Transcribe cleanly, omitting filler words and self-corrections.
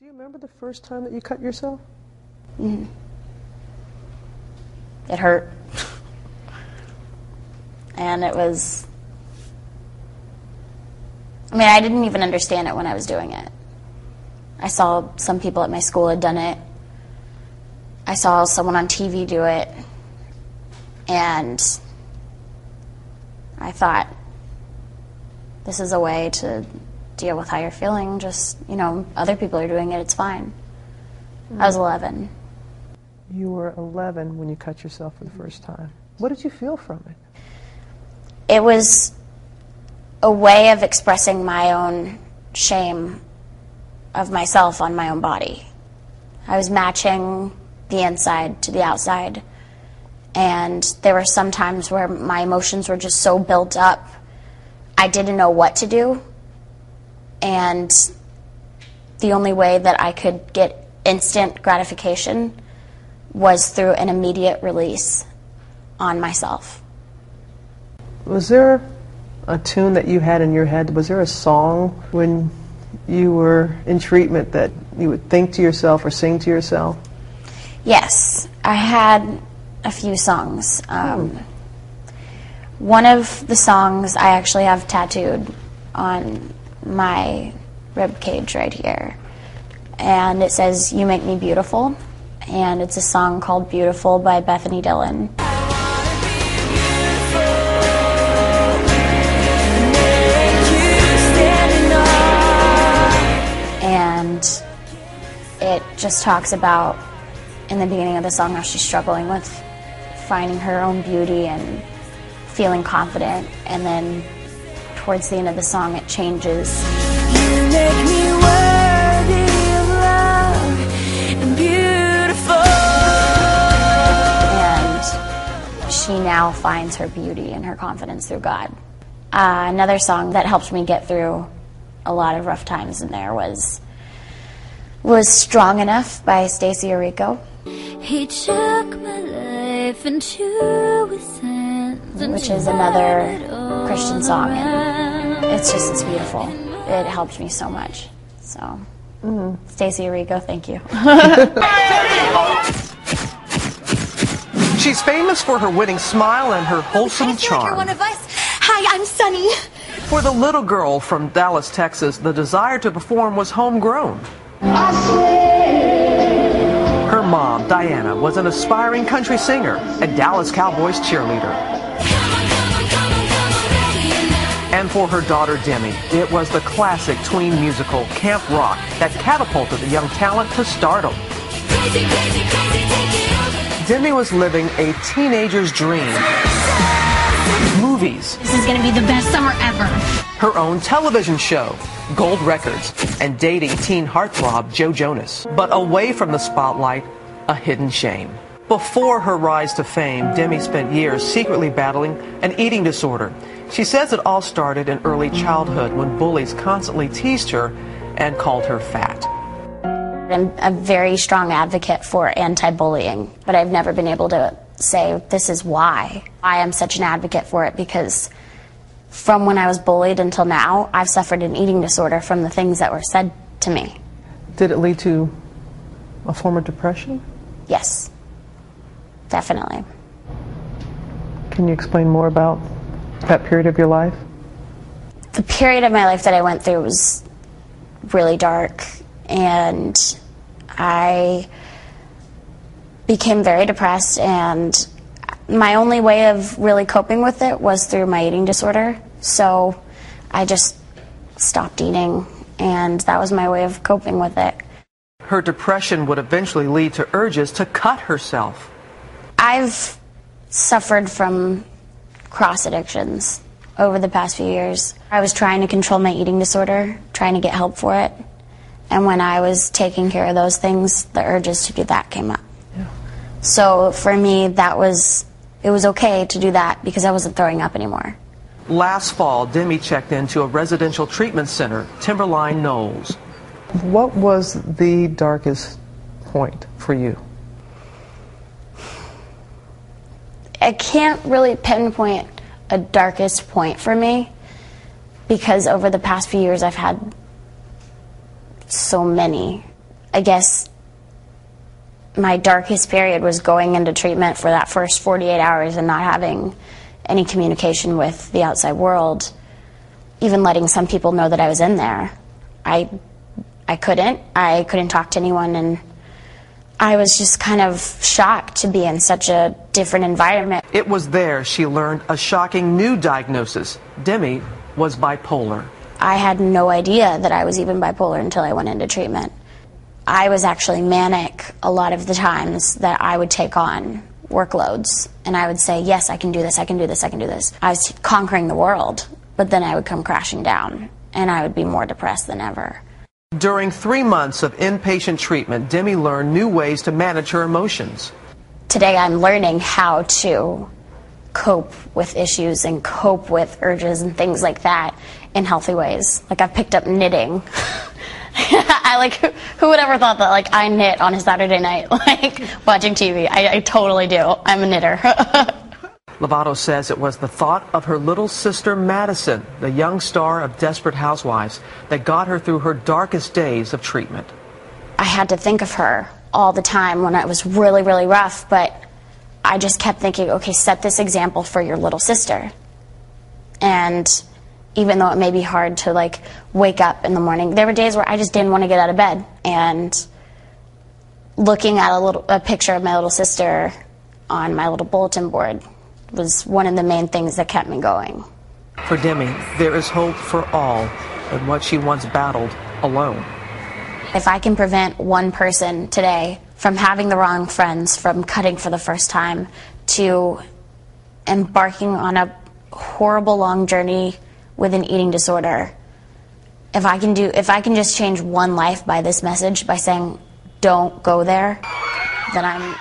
Do you remember the first time that you cut yourself? Mm-hmm. It hurt. And it was... I mean, I didn't even understand it when I was doing it. I saw some people at my school had done it. I saw someone on TV do it. And I thought, this is a way to deal with how you're feeling. Just, you know, other people are doing it, it's fine. I was 11. You were 11 when you cut yourself for the first time. What did you feel from it? It was a way of expressing my own shame of myself on my own body. I was matching the inside to the outside, and there were some times where my emotions were just so built up, I didn't know what to do, and the only way that I could get instant gratification was through an immediate release on myself. Was there a tune that you had in your head? Was there a song when you were in treatment that you would think to yourself or sing to yourself? Yes, I had a few songs. One of the songs I actually have tattooed on my rib cage right here, and it says, "You Make Me Beautiful," and it's a song called Beautiful by Bethany Dillon. And it just talks about, in the beginning of the song, how she's struggling with finding her own beauty and feeling confident, and then towards the end of the song it changes. You make me worthy of love and beautiful. And she now finds her beauty and her confidence through God. Another song that helped me get through a lot of rough times in there was Strong Enough by Stacey Orico. He took my life into his hands, which is another Christian song, and it's beautiful. It helped me so much. So, Stacey Orico, thank you. She's famous for her winning smile and her wholesome charm. Like you're one of us. Hi, I'm Sunny. For the little girl from Dallas, Texas, the desire to perform was homegrown. Her mom, Diana, was an aspiring country singer and Dallas Cowboys cheerleader. And for her daughter, Demi, it was the classic tween musical, Camp Rock, that catapulted the young talent to stardom. Demi was living a teenager's dream. Movies. This is going to be the best summer ever. Her own television show, Gold Records, and dating teen heartthrob Joe Jonas. But away from the spotlight, a hidden shame. Before her rise to fame, Demi spent years secretly battling an eating disorder. She says it all started in early childhood when bullies constantly teased her and called her fat. I'm a very strong advocate for anti-bullying, but I've never been able to say this is why I am such an advocate for it, because from when I was bullied until now, I've suffered an eating disorder from the things that were said to me. Did it lead to a form of depression? Yes, definitely. Can you explain more about that period of your life? The period of my life that I went through was really dark, and I became very depressed, and my only way of really coping with it was through my eating disorder. So I just stopped eating, and that was my way of coping with it. Her depression would eventually lead to urges to cut herself. I've suffered from cross addictions over the past few years. I was trying to control my eating disorder, trying to get help for it, and when I was taking care of those things, the urges to do that came up. Yeah. So for me, it was okay to do that because I wasn't throwing up anymore. Last fall, Demi checked into a residential treatment center, Timberline Knolls. What was the darkest point for you? I can't really pinpoint a darkest point for me because over the past few years I've had so many I guess my darkest period was going into treatment for that first 48 hours and not having any communication with the outside world, even letting some people know that I was in there. I couldn't talk to anyone, and I was just kind of shocked to be in such a different environment. It was there she learned a shocking new diagnosis. Demi was bipolar. I had no idea that I was even bipolar until I went into treatment. I was actually manic a lot of the times that I would take on workloads, and I would say, yes, I can do this, I can do this, I can do this. I was conquering the world, but then I would come crashing down, and I would be more depressed than ever. During 3 months of inpatient treatment, Demi learned new ways to manage her emotions. Today I'm learning how to cope with issues and cope with urges and things like that in healthy ways. Like, I've picked up knitting. Who would ever thought that, like, I knit on a Saturday night, like, watching TV? I totally do. I'm a knitter. Lovato says it was the thought of her little sister Madison, the young star of Desperate Housewives, that got her through her darkest days of treatment. I had to think of her all the time when it was really, really rough, but I just kept thinking, okay, set this example for your little sister. And even though it may be hard to, like, wake up in the morning, there were days where I just didn't want to get out of bed. And looking at a picture of my little sister on my little bulletin board was one of the main things that kept me going. For Demi, there is hope for all in what she once battled alone. If I can prevent one person today from having the wrong friends, from cutting for the first time, to embarking on a horrible long journey with an eating disorder, if I can just change one life by this message, by saying, don't go there, then I'm